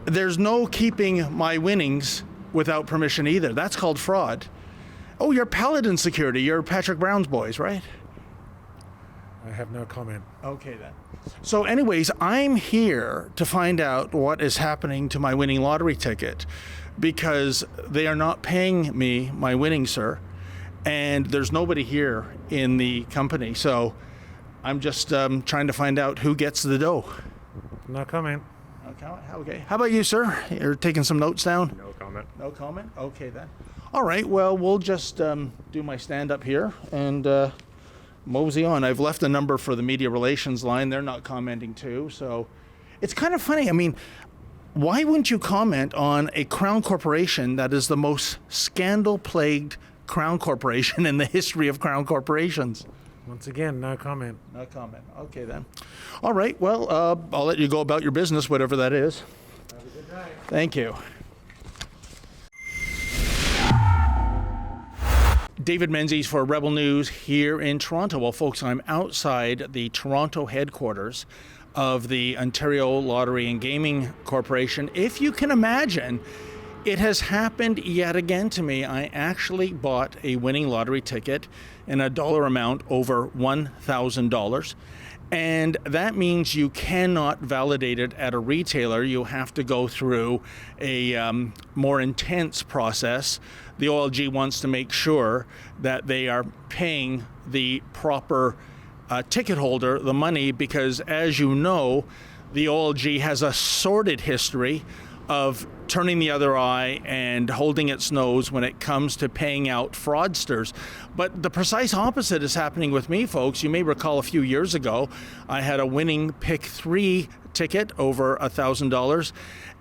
there's no keeping my winnings without permission either. That's called fraud. Oh, you're Paladin Security. You're Patrick Brown's boys, right? I have no comment. Okay, then. So anyways, I'm here to find out what is happening to my winning lottery ticket because they are not paying me my winnings, sir. And there's nobody here in the company. So I'm just trying to find out who gets the dough. No comment. Okay. How about you, sir? You're taking some notes down? No comment. No comment? Okay, then. All right, well, we'll just do my stand-up here and mosey on. I've left a number for the media relations line. They're not commenting too, so it's kind of funny. I mean, why wouldn't you comment on a Crown Corporation that is the most scandal-plagued Crown Corporation in the history of Crown Corporations? Once again, no comment. No comment. Okay, then. All right, well, I'll let you go about your business, whatever that is. Have a good day. Thank you. David Menzies for Rebel News here in Toronto. Well, folks, I'm outside the Toronto headquarters of the Ontario Lottery and Gaming Corporation. If you can imagine, it has happened yet again to me. I actually bought a winning lottery ticket in a dollar amount over $1,000. And that means you cannot validate it at a retailer. You have to go through a more intense process. The OLG wants to make sure that they are paying the proper ticket holder the money because, as you know, the OLG has a sordid history of turning the other eye and holding its nose when it comes to paying out fraudsters. But the precise opposite is happening with me, folks. You may recall a few years ago, I had a winning Pick 3 ticket over $1,000.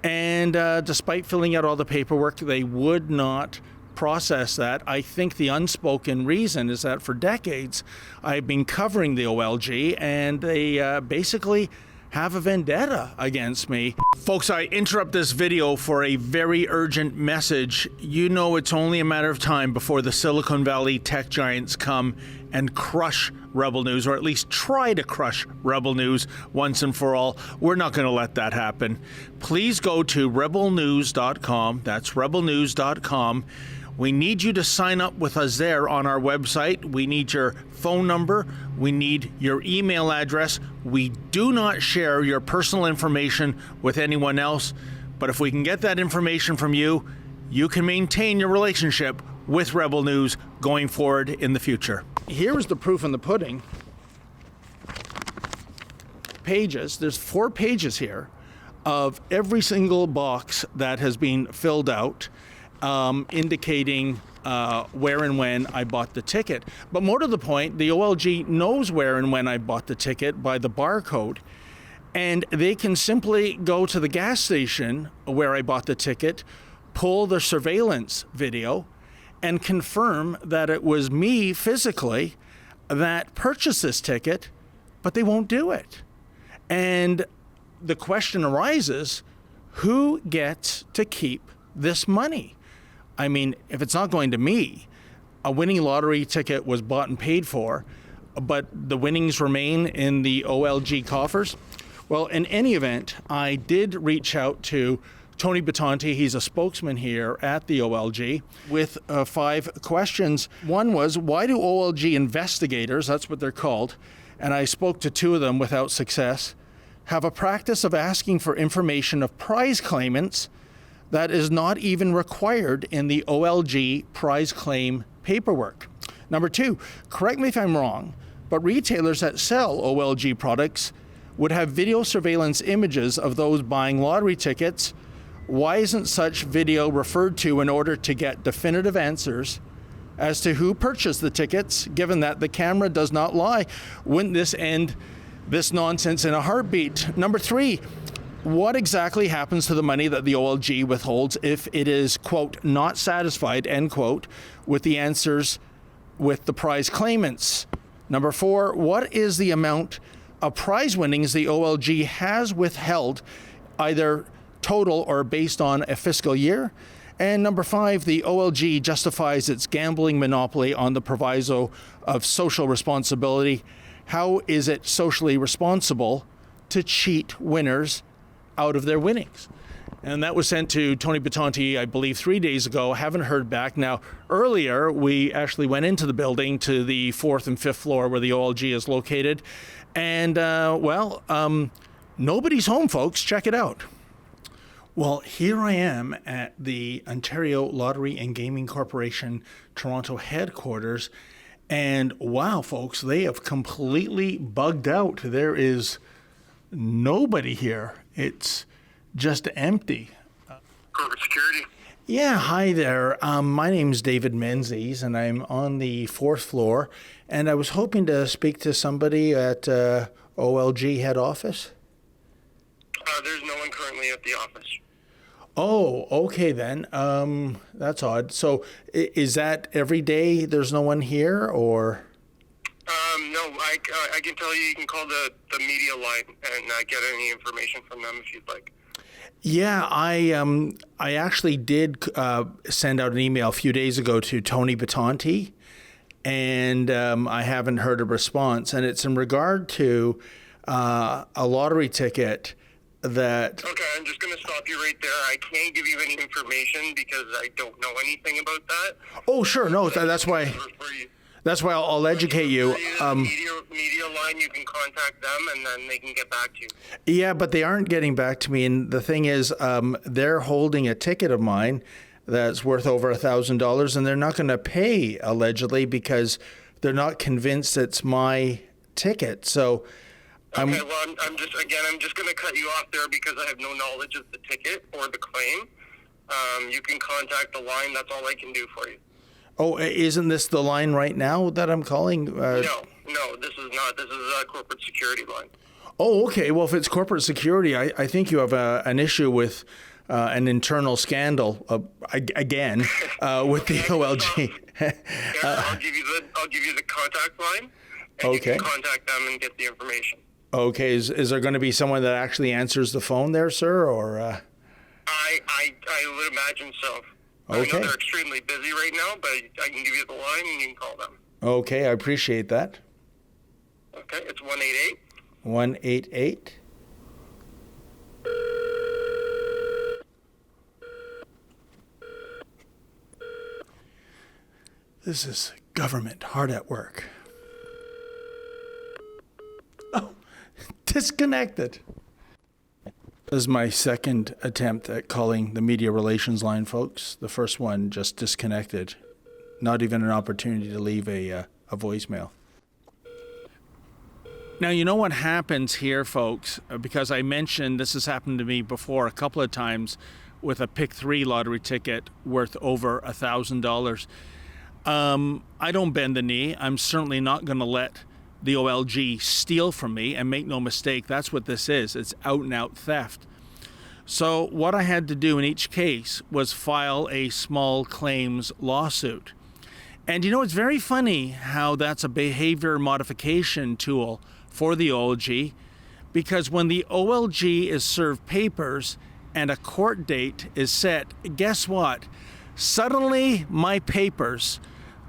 And despite filling out all the paperwork, they would not process that. I think the unspoken reason is that for decades, I've been covering the OLG and they basically have a vendetta against me. Folks, I interrupt this video for a very urgent message. You know it's only a matter of time before the Silicon Valley tech giants come and crush Rebel News, or at least try to crush Rebel News once and for all. We're not going to let that happen. Please go to rebelnews.com. That's rebelnews.com. We need you to sign up with us there on our website. We need your phone number. We need your email address. We do not share your personal information with anyone else. But if we can get that information from you, you can maintain your relationship with Rebel News going forward in the future. Here is the proof in the pudding. Pages. There's 4 pages here of every single box that has been filled out. Indicating where and when I bought the ticket. But more to the point, the OLG knows where and when I bought the ticket by the barcode, and they can simply go to the gas station where I bought the ticket, pull the surveillance video, and confirm that it was me physically that purchased this ticket, but they won't do it. And the question arises, who gets to keep this money? I mean, if it's not going to me, a winning lottery ticket was bought and paid for, but the winnings remain in the OLG coffers. Well, in any event, I did reach out to Tony Batanti. He's a spokesman here at the OLG with 5 questions. One was, why do OLG investigators, that's what they're called, and I spoke to 2 of them without success, have a practice of asking for information of prize claimants that is not even required in the OLG prize claim paperwork? Number 2, correct me if I'm wrong, but retailers that sell OLG products would have video surveillance images of those buying lottery tickets. Why isn't such video referred to in order to get definitive answers as to who purchased the tickets, given that the camera does not lie? Wouldn't this end this nonsense in a heartbeat? Number 3, what exactly happens to the money that the OLG withholds if it is, quote, not satisfied, end quote, with the answers with the prize claimants? Number 4, what is the amount of prize winnings the OLG has withheld, either total or based on a fiscal year? And number 5, the OLG justifies its gambling monopoly on the proviso of social responsibility. How is it socially responsible to cheat winners out of their winnings? And that was sent to Tony Batonti, I believe, 3 days ago. Haven't heard back. Now, earlier, we actually went into the building to the 4th and 5th floor where the OLG is located. And, nobody's home, folks. Check it out. Well, here I am at the Ontario Lottery and Gaming Corporation Toronto headquarters. And wow, folks, they have completely bugged out. There is nobody here. It's just empty. Corporate security. Yeah, hi there. My name's David Menzies, and I'm on the 4th floor. And I was hoping to speak to somebody at OLG head office. There's no one currently at the office. Oh, okay then. That's odd. So is that every day there's no one here, or? No, I can tell you can call the media line and get any information from them if you'd like. Yeah, I actually did send out an email a few days ago to Tony Batonti, and I haven't heard a response. And it's in regard to a lottery ticket that... Okay, I'm just going to stop you right there. I can't give you any information because I don't know anything about that. Oh, sure. No, that's why... That's why I'll educate you. Media line, you can contact them and then they can get back to you. Yeah, but they aren't getting back to me. And the thing is, they're holding a ticket of mine that's worth over $1,000, and they're not going to pay, allegedly, because they're not convinced it's my ticket. So... Okay, well, I'm just going to cut you off there because I have no knowledge of the ticket or the claim. You can contact the line. That's all I can do for you. Oh, isn't this the line right now that I'm calling? No, this is not. This is a corporate security line. Oh, okay. Well, if it's corporate security, I think you have an issue with an internal scandal again with the OLG. I'll give you the contact line, and you can contact them and get the information. Okay. Is there going to be someone that actually answers the phone there, sir, or? I would imagine so. Okay. I know they're extremely busy right now, but I can give you the line and you can call them. Okay, I appreciate that. Okay, it's 188. 188. This is government hard at work. Oh, disconnected. This is my second attempt at calling the media relations line, folks. The first one just disconnected. Not even an opportunity to leave a voicemail. Now, you know what happens here, folks, because I mentioned this has happened to me before a couple of times with a Pick 3 lottery ticket worth over $1,000. I don't bend the knee. I'm certainly not going to let the OLG steal from me, and make no mistake, that's what this is. It's out and out theft. So what I had to do in each case was file a small claims lawsuit. And you know, it's very funny how that's a behavior modification tool for the OLG, because when the OLG is served papers and a court date is set, guess what? Suddenly my papers,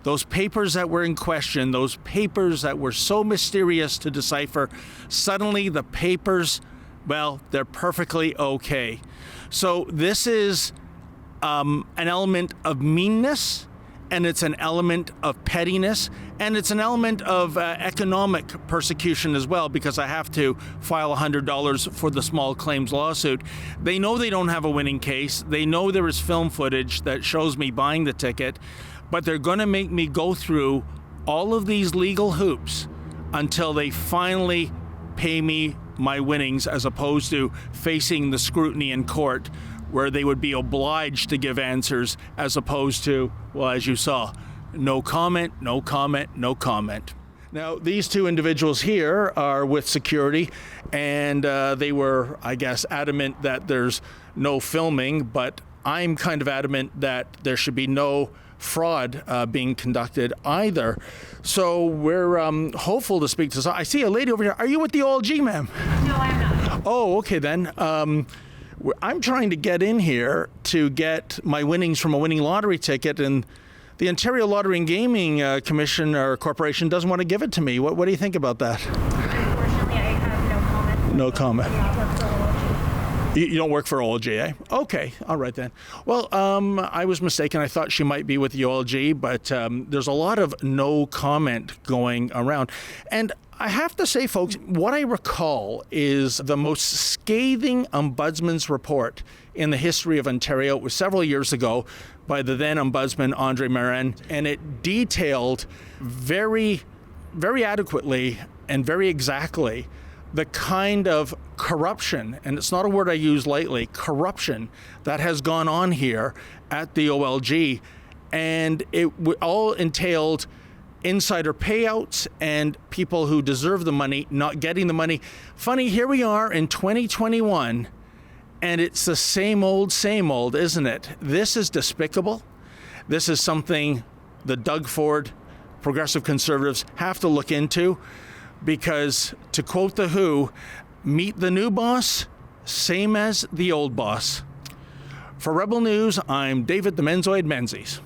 those papers that were in question, those papers that were so mysterious to decipher, suddenly the papers, well, they're perfectly okay. So this is an element of meanness, and it's an element of pettiness, and it's an element of economic persecution as well, because I have to file $100 for the small claims lawsuit. They know they don't have a winning case. They know there is film footage that shows me buying the ticket, but they're going to make me go through all of these legal hoops until they finally pay me my winnings, as opposed to facing the scrutiny in court where they would be obliged to give answers, as opposed to, well, as you saw, no comment, no comment, no comment. Now, these two individuals here are with security, and they were, I guess, adamant that there's no filming, but I'm kind of adamant that there should be no fraud being conducted either. So we're hopeful to speak to... I see a lady over here. Are you with the OLG, ma'am? No, I'm not. Oh, okay then. I'm trying to get in here to get my winnings from a winning lottery ticket, and the Ontario Lottery and Gaming Commission or Corporation doesn't want to give it to me. What do you think about that? Unfortunately, I have no comment. No comment. Yeah, You don't work for OLG, eh? Okay, all right then. Well, I was mistaken. I thought she might be with the OLG, but there's a lot of no comment going around. And I have to say, folks, what I recall is the most scathing ombudsman's report in the history of Ontario. It was several years ago by the then ombudsman, Andre Marin, and it detailed very, very adequately and very exactly the kind of corruption, and it's not a word I use lightly, corruption that has gone on here at the OLG. And it all entailed insider payouts and people who deserve the money not getting the money. Funny, here we are in 2021, and it's the same old, isn't it? This is despicable. This is something the Doug Ford progressive conservatives have to look into, because, to quote The Who, meet the new boss, same as the old boss. For Rebel News, I'm David the Menzoid Menzies.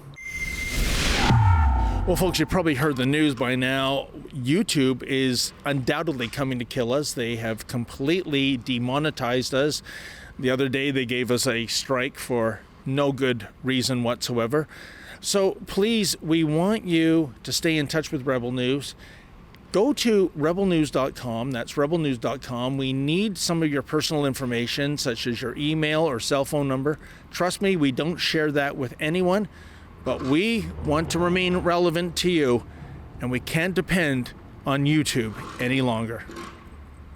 Well, folks, you probably heard the news by now. YouTube is undoubtedly coming to kill us. They have completely demonetized us. The other day, they gave us a strike for no good reason whatsoever. So please, we want you to stay in touch with Rebel News. Go to rebelnews.com. That's rebelnews.com. We need some of your personal information, such as your email or cell phone number. Trust me, we don't share that with anyone, but we want to remain relevant to you, and we can't depend on YouTube any longer.